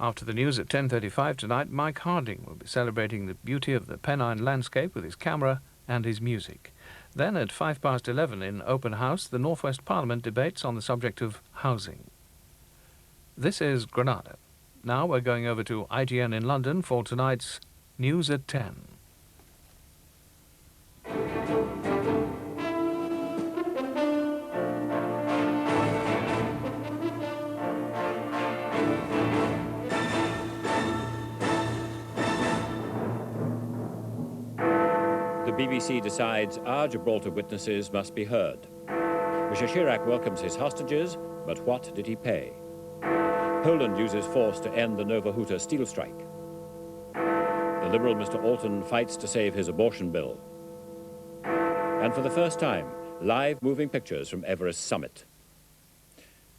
After the news at 10:35 tonight, Mike Harding will be celebrating the beauty of the Pennine landscape with his camera and his music. Then at 11:05 in Open House, the North West Parliament debates on the subject of housing. This is Granada. Now we're going over to ITN in London for tonight's News at 10. The BBC decides our Gibraltar witnesses must be heard. Mr. Chirac welcomes his hostages, but what did he pay? Poland uses force to end the Nova Huta steel strike. The Liberal Mr. Alton fights to save his abortion bill. And for the first time, live moving pictures from Everest summit.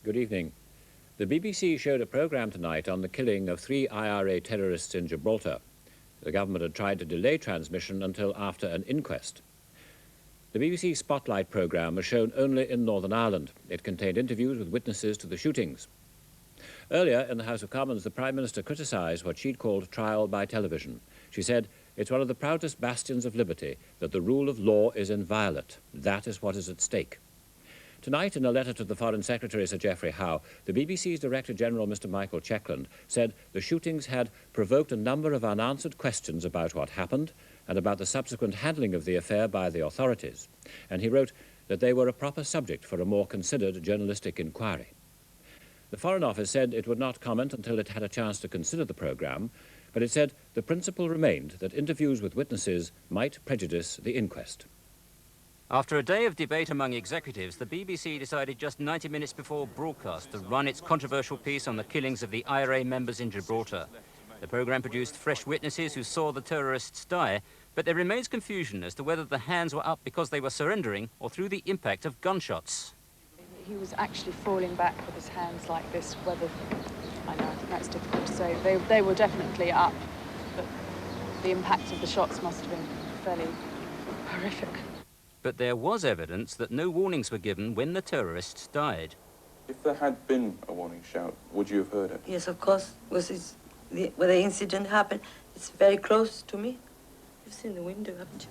Good evening. The BBC showed a programme tonight on the killing of 3 IRA terrorists in Gibraltar. The government had tried to delay transmission until after an inquest. The BBC Spotlight programme was shown only in Northern Ireland. It contained interviews with witnesses to the shootings. Earlier, in the House of Commons, the Prime Minister criticised what she'd called trial by television. She said, "It's one of the proudest bastions of liberty that the rule of law is inviolate. That is what is at stake." Tonight, in a letter to the Foreign Secretary, Sir Geoffrey Howe, the BBC's Director General, Mr. Michael Checkland, said the shootings had provoked a number of unanswered questions about what happened and about the subsequent handling of the affair by the authorities. And he wrote that they were a proper subject for a more considered journalistic inquiry. The Foreign Office said it would not comment until it had a chance to consider the programme, but it said the principle remained that interviews with witnesses might prejudice the inquest. After a day of debate among executives, the BBC decided just 90 minutes before broadcast to run its controversial piece on the killings of the IRA members in Gibraltar. The programme produced fresh witnesses who saw the terrorists die, but there remains confusion as to whether the hands were up because they were surrendering or through the impact of gunshots. He was actually falling back with his hands like this, whether... I know, I think that's difficult to say. They were definitely up, but the impact of the shots must have been fairly horrific. But there was evidence that no warnings were given when the terrorists died. If there had been a warning shout, would you have heard it? Yes, of course. Where the incident happened, it's very close to me. You've seen the window, haven't you?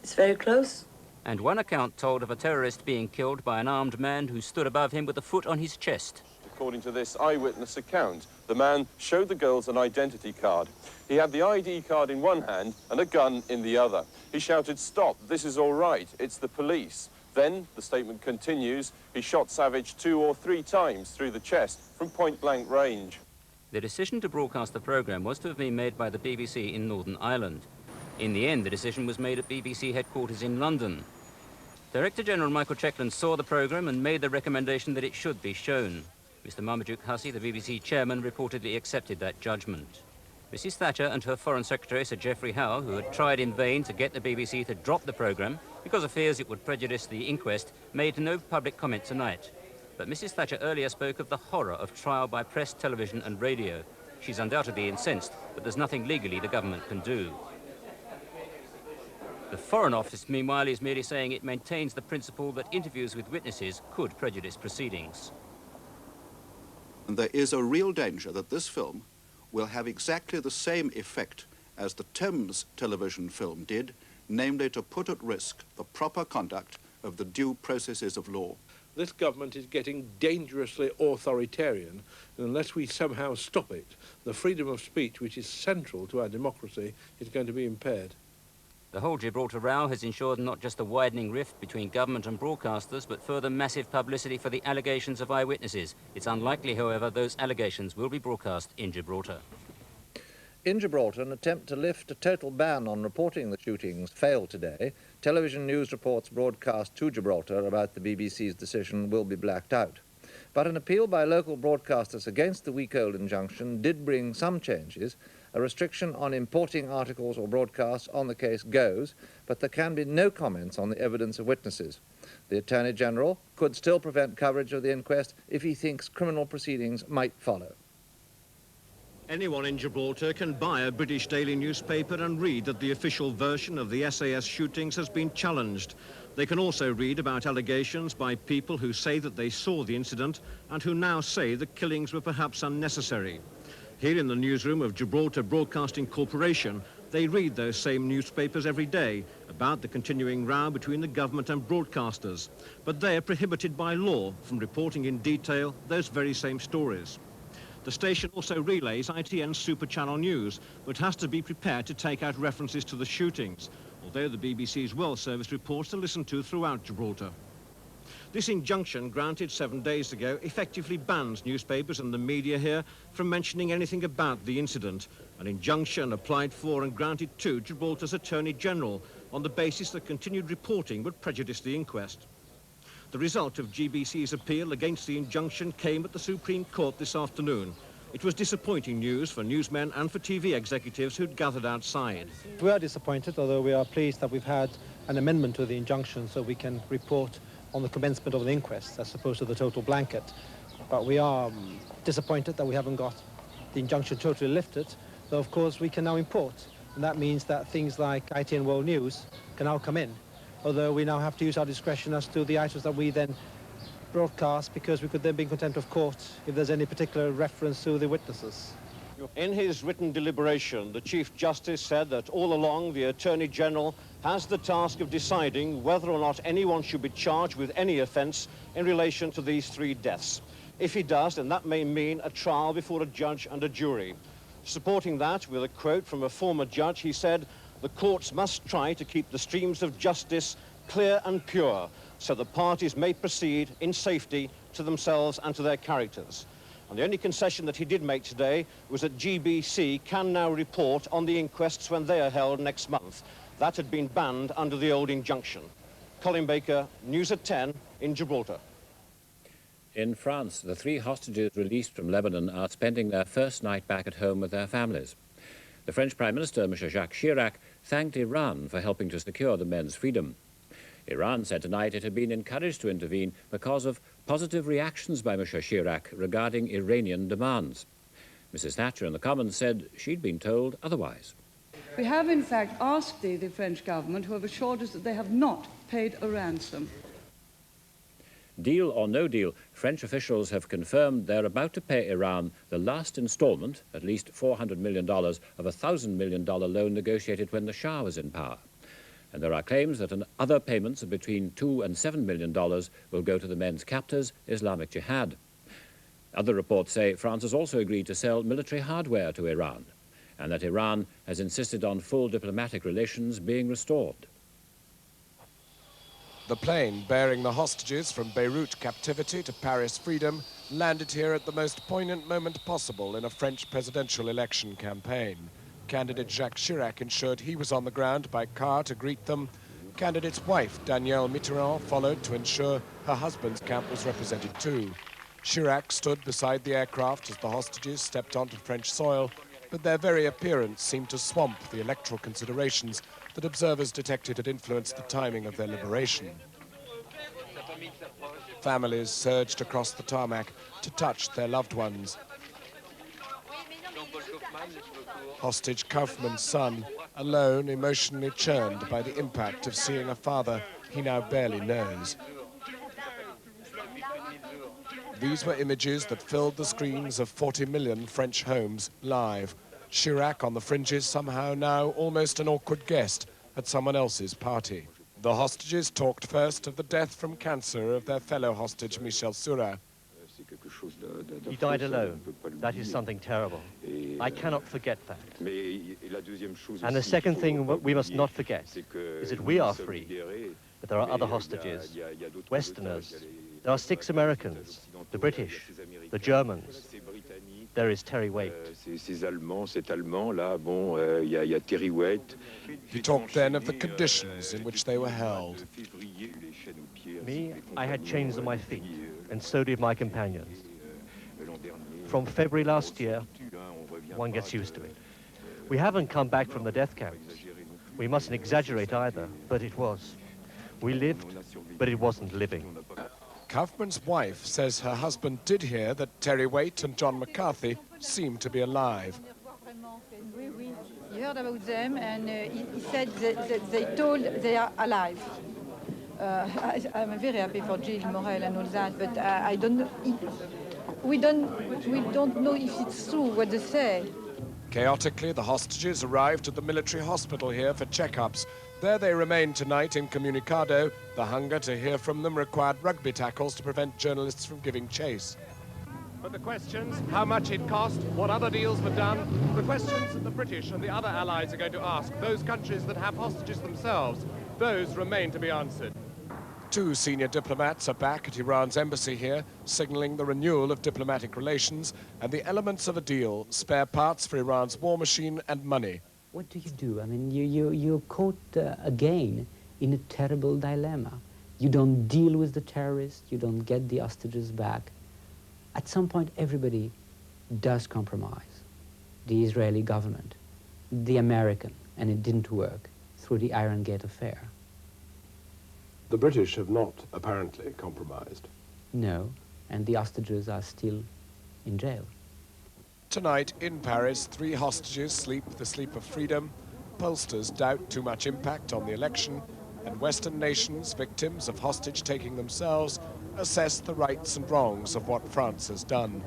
It's very close. And one account told of a terrorist being killed by an armed man who stood above him with a foot on his chest. According to this eyewitness account, the man showed the girls an identity card. He had the ID card in one hand and a gun in the other. He shouted, "Stop, this is all right, it's the police." Then, the statement continues, he shot Savage 2 or 3 times through the chest from point-blank range. The decision to broadcast the programme was to have been made by the BBC in Northern Ireland. In the end, the decision was made at BBC headquarters in London. Director General Michael Checkland saw the programme and made the recommendation that it should be shown. Mr. Marmaduke Hussey, the BBC chairman, reportedly accepted that judgment. Mrs. Thatcher and her Foreign Secretary, Sir Geoffrey Howe, who had tried in vain to get the BBC to drop the programme because of fears it would prejudice the inquest, made no public comment tonight. But Mrs. Thatcher earlier spoke of the horror of trial by press, television and radio. She's undoubtedly incensed, but there's nothing legally the government can do. The Foreign Office, meanwhile, is merely saying it maintains the principle that interviews with witnesses could prejudice proceedings. And there is a real danger that this film will have exactly the same effect as the Thames television film did, namely to put at risk the proper conduct of the due processes of law. This government is getting dangerously authoritarian, and unless we somehow stop it, the freedom of speech, which is central to our democracy, is going to be impaired. The whole Gibraltar row has ensured not just a widening rift between government and broadcasters, but further massive publicity for the allegations of eyewitnesses. It's unlikely, however, those allegations will be broadcast in Gibraltar. In Gibraltar, an attempt to lift a total ban on reporting the shootings failed today. Television news reports broadcast to Gibraltar about the BBC's decision will be blacked out. But an appeal by local broadcasters against the week-old injunction did bring some changes. A restriction on importing articles or broadcasts on the case goes, but there can be no comments on the evidence of witnesses. The Attorney General could still prevent coverage of the inquest if he thinks criminal proceedings might follow. Anyone in Gibraltar can buy a British daily newspaper and read that the official version of the SAS shootings has been challenged. They can also read about allegations by people who say that they saw the incident and who now say the killings were perhaps unnecessary. Here in the newsroom of Gibraltar Broadcasting Corporation, they read those same newspapers every day about the continuing row between the government and broadcasters. But they are prohibited by law from reporting in detail those very same stories. The station also relays ITN's Super Channel News, but has to be prepared to take out references to the shootings, although the BBC's World Service reports are listened to throughout Gibraltar. This injunction, granted 7 days ago, effectively bans newspapers and the media here from mentioning anything about the incident, an injunction applied for and granted to Gibraltar's Attorney General on the basis that continued reporting would prejudice the inquest. The result of GBC's appeal against the injunction came at the Supreme Court this afternoon. It was disappointing news for newsmen and for TV executives who'd gathered outside. We are disappointed, although we are pleased that we've had an amendment to the injunction so we can report on the commencement of an inquest as opposed to the total blanket. But we are disappointed that we haven't got the injunction totally lifted, though of course we can now import. And that means that things like ITN World News can now come in, although we now have to use our discretion as to the items that we then broadcast, because we could then be in contempt of court if there's any particular reference to the witnesses. In his written deliberation, the Chief Justice said that all along the Attorney General has the task of deciding whether or not anyone should be charged with any offence in relation to these 3 deaths. If he does, then that may mean a trial before a judge and a jury. Supporting that with a quote from a former judge, he said, "The courts must try to keep the streams of justice clear and pure so the parties may proceed in safety to themselves and to their characters." And the only concession that he did make today was that GBC can now report on the inquests when they are held next month. That had been banned under the old injunction. Colin Baker, News at 10 in Gibraltar. In France, the 3 hostages released from Lebanon are spending their first night back at home with their families. The French Prime Minister, Mr. Jacques Chirac, thanked Iran for helping to secure the men's freedom. Iran said tonight it had been encouraged to intervene because of positive reactions by Mr. Chirac regarding Iranian demands. Mrs. Thatcher in the Commons said she'd been told otherwise. We have in fact asked the French government, who have assured us that they have not paid a ransom. Deal or no deal, French officials have confirmed they're about to pay Iran the last installment, at least $400 million, of a $1,000 million loan negotiated when the Shah was in power. And there are claims that other payments of between $2 and $7 million will go to the men's captors, Islamic Jihad. Other reports say France has also agreed to sell military hardware to Iran, and that Iran has insisted on full diplomatic relations being restored. The plane bearing the hostages from Beirut captivity to Paris freedom landed here at the most poignant moment possible in a French presidential election campaign. Candidate Jacques Chirac ensured he was on the ground by car to greet them. Candidate's wife, Danielle Mitterrand, followed to ensure her husband's camp was represented too. Chirac stood beside the aircraft as the hostages stepped onto French soil, but their very appearance seemed to swamp the electoral considerations that observers detected had influenced the timing of their liberation. Families surged across the tarmac to touch their loved ones. Hostage Kaufmann's son, alone, emotionally churned by the impact of seeing a father he now barely knows. These were images that filled the screens of 40 million French homes live. Chirac on the fringes, somehow now almost an awkward guest at someone else's party. The hostages talked first of the death from cancer of their fellow hostage, Michel Seurat. He died alone. That is something terrible. I cannot forget that. And the second thing we must not forget is that we are free, but there are other hostages, Westerners. There are 6 Americans, the British, the Germans. There is Terry Waite. He talked then of the conditions in which they were held. Me, I had chains on my feet, and so did my companions. From February last year, one gets used to it. We haven't come back from the death camps. We mustn't exaggerate either, but it was. We lived, but it wasn't living. Kaufmann's wife says her husband did hear that Terry Waite and John McCarthy seemed to be alive. He heard about them, and he said that they told they are alive. I'm very happy for Gilles Morel and all that, but I don't know. we don't know if it's true what they say. Chaotically, the hostages arrived at the military hospital here for checkups. There they remained tonight incommunicado. The hunger to hear from them required rugby tackles to prevent journalists from giving chase. But the questions, how much it cost, what other deals were done, the questions that the British and the other allies are going to ask, those countries that have hostages themselves, those remain to be answered. Two senior diplomats are back at Iran's embassy here, signalling the renewal of diplomatic relations and the elements of a deal, spare parts for Iran's war machine and money. What do you do? I mean, you're caught again in a terrible dilemma. You don't deal with the terrorists, you don't get the hostages back. At some point, everybody does compromise. The Israeli government, the American, and it didn't work, through the Iron Gate affair. The British have not apparently compromised. No, and the hostages are still in jail. Tonight in Paris, 3 hostages sleep the sleep of freedom. Pollsters doubt too much impact on the election, and Western nations, victims of hostage-taking themselves, assess the rights and wrongs of what France has done.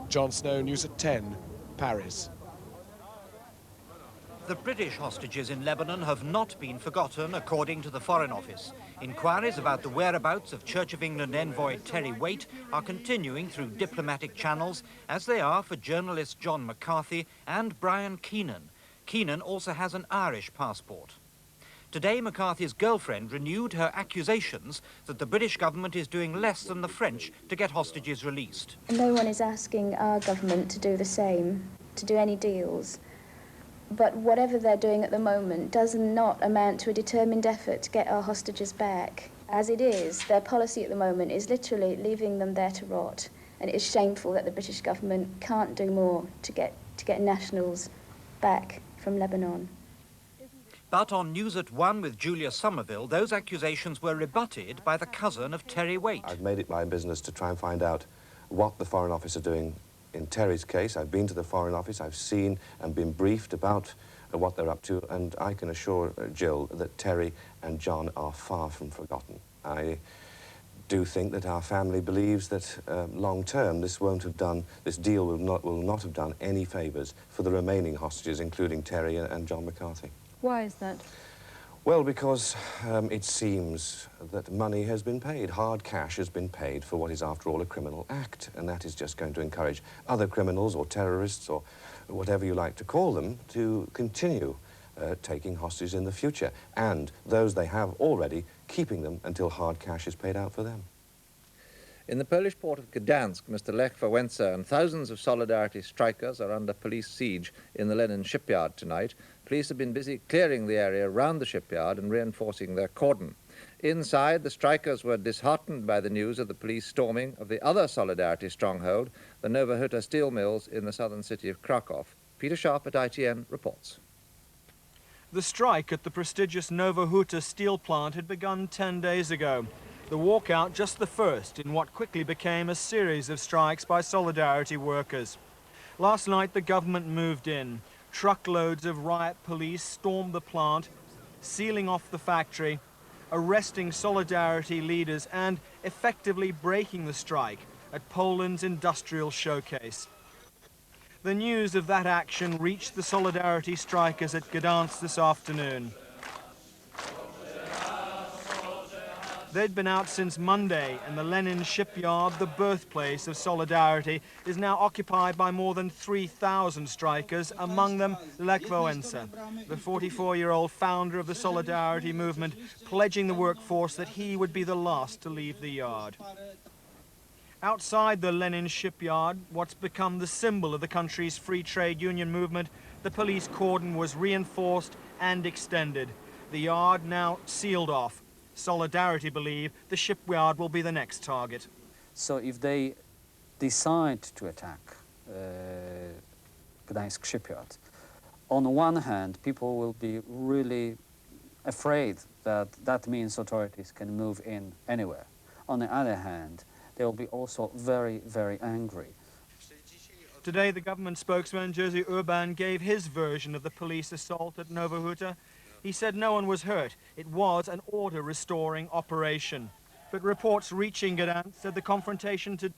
Jon Snow, News at 10, Paris. The British hostages in Lebanon have not been forgotten, according to the Foreign Office. Inquiries about the whereabouts of Church of England envoy Terry Waite are continuing through diplomatic channels, as they are for journalists John McCarthy and Brian Keenan. Keenan also has an Irish passport. Today, McCarthy's girlfriend renewed her accusations that the British government is doing less than the French to get hostages released. No one is asking our government to do the same, to do any deals. But whatever they're doing at the moment does not amount to a determined effort to get our hostages back. As it is, their policy at the moment is literally leaving them there to rot. And it is shameful that the British government can't do more to get nationals back from Lebanon. But on News at 1 with Julia Somerville, those accusations were rebutted by the cousin of Terry Waite. I've made it my business to try and find out what the Foreign Office are doing in Terry's case. I've been to the Foreign Office, I've seen and been briefed about what they're up to, and I can assure Jill that Terry and John are far from forgotten. I do think that our family believes that long term this deal will not have done any favours for the remaining hostages, including Terry and John McCarthy. Why is that? Well, because it seems that money has been paid, hard cash has been paid for what is, after all, a criminal act, and that is just going to encourage other criminals or terrorists or whatever you like to call them to continue taking hostages in the future, and those they have already, keeping them until hard cash is paid out for them. In the Polish port of Gdansk, Mr. Lech Wałęsa and thousands of Solidarity strikers are under police siege in the Lenin shipyard tonight. Police have been busy clearing the area around the shipyard and reinforcing their cordon. Inside, the strikers were disheartened by the news of the police storming of the other Solidarity stronghold, the Nowa steel mills in the southern city of Krakow. Peter Sharp at ITN reports. The strike at the prestigious Nowa steel plant had begun 10 days ago. The walkout just the first in what quickly became a series of strikes by Solidarity workers. Last night, the government moved in. Truckloads of riot police stormed the plant, sealing off the factory, arresting Solidarity leaders and effectively breaking the strike at Poland's industrial showcase. The news of that action reached the Solidarity strikers at Gdansk this afternoon. They'd been out since Monday, and the Lenin shipyard, the birthplace of Solidarity, is now occupied by more than 3,000 strikers, among them Lech Wałęsa, the 44-year-old founder of the Solidarity movement, pledging the workforce that he would be the last to leave the yard. Outside the Lenin shipyard, what's become the symbol of the country's free trade union movement, the police cordon was reinforced and extended. The yard now sealed off. Solidarity believe the shipyard will be the next target. So if they decide to attack Gdańsk shipyard, on the one hand, people will be really afraid that that means authorities can move in anywhere. On the other hand, they will be also very, very angry. Today, the government spokesman, Jerzy Urban, gave his version of the police assault at Nowa Huta. He said no one was hurt. It was an order-restoring operation. But reports reaching Gdansk said the confrontation to